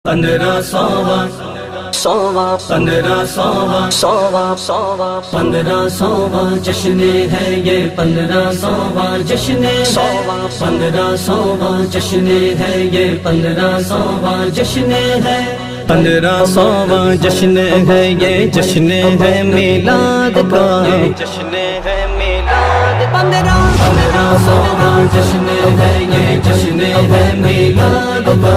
1500 جشن ہے یہ 1500 جشن ہے 1500 جشن ہے یہ 1500 جشن ہے 1500 جشن ہے یہ جشن ہے میلاد کا جشن ہے میلاد 1500 جشن ہے یہ جشن ہے میلاد کا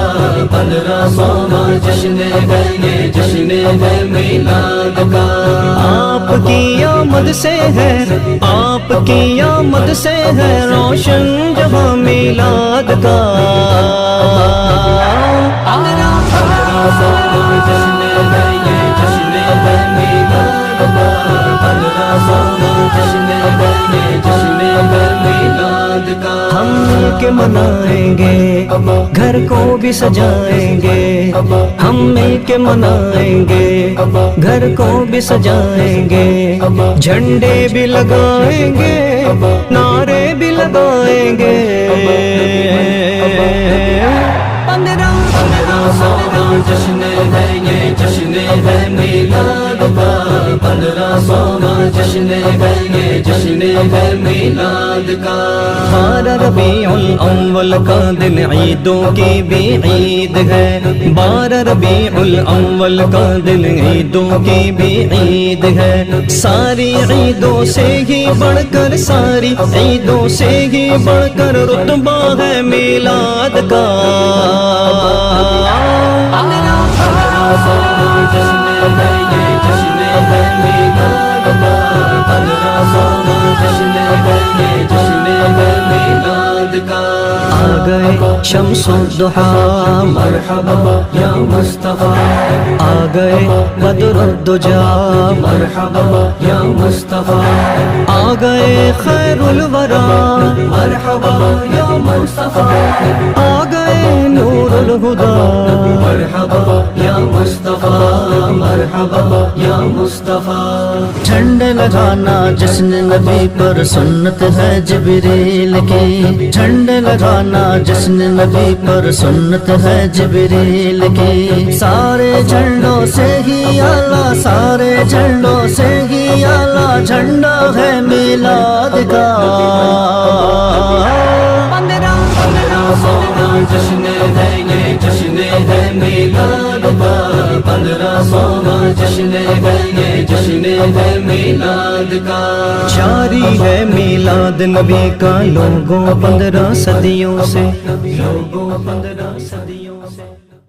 1500 جشن ہے یہ جشن ہے میلاد کا آپ کی آمد سے ہے آپ کی آمد سے ہے روشن جہاں میلاد کا جشن ہے یہ جشن ہے میلاد کا 1500 جشن ہے یہ جشن ہے میلاد کا ہم مل کے منائیں گے گھر کو بھی سجائیں گے ہم مل کے منائیں گے گھر کو بھی سجائیں گے جھنڈے بھی لگائیں گے نعرے بھی لگائیں گے 1500 جشن ہے یہ جشن ہے میلاد کا 1500 جشن ہے یہ جشن ہے میلاد کا 12 ربیع الاول کا دن عیدوں کی بھی عید ہے 12 ربیع الاول کا دن عیدوں کی بھی عید ہے ساری عیدوں سے ہی بڑھ کر ساری عیدوں سے ہی بڑھ کر رتبہ ہے میلاد کا جشن ہے یہ جشن ہے میلاد کا 1500 جشن ہے یہ جشن ہے میلاد کا آ گئے شمس الضحیٰ مرحبا یا مصطفیٰ آ گئے بدر الدجا مرحبا یا مصطفیٰ آ گئے خیر الورا مرحبا یا مصطفیٰ آ گئے نور الہدا مرحبا یا مصطفیٰ مرحبا یا مصطفیٰ جھنڈے لگانا جشن نبی پر سنت ہے جبریل کی جھنڈے لگانا جشن نبی پر سنت ہے جبریل کی سارے جھنڈوں سے ہی اعلیٰ سارے جھنڈوں سے ہی اعلیٰ جھنڈا ہے میلاد کا 1500 جشن ہے یہ جشن ہے میلاد کا 1500 جشن ہے یہ جشن ہے میلاد کا جاری ہے میلاد نبی کا لوگوں 15 صدیوں سے لوگوں 15 صدیوں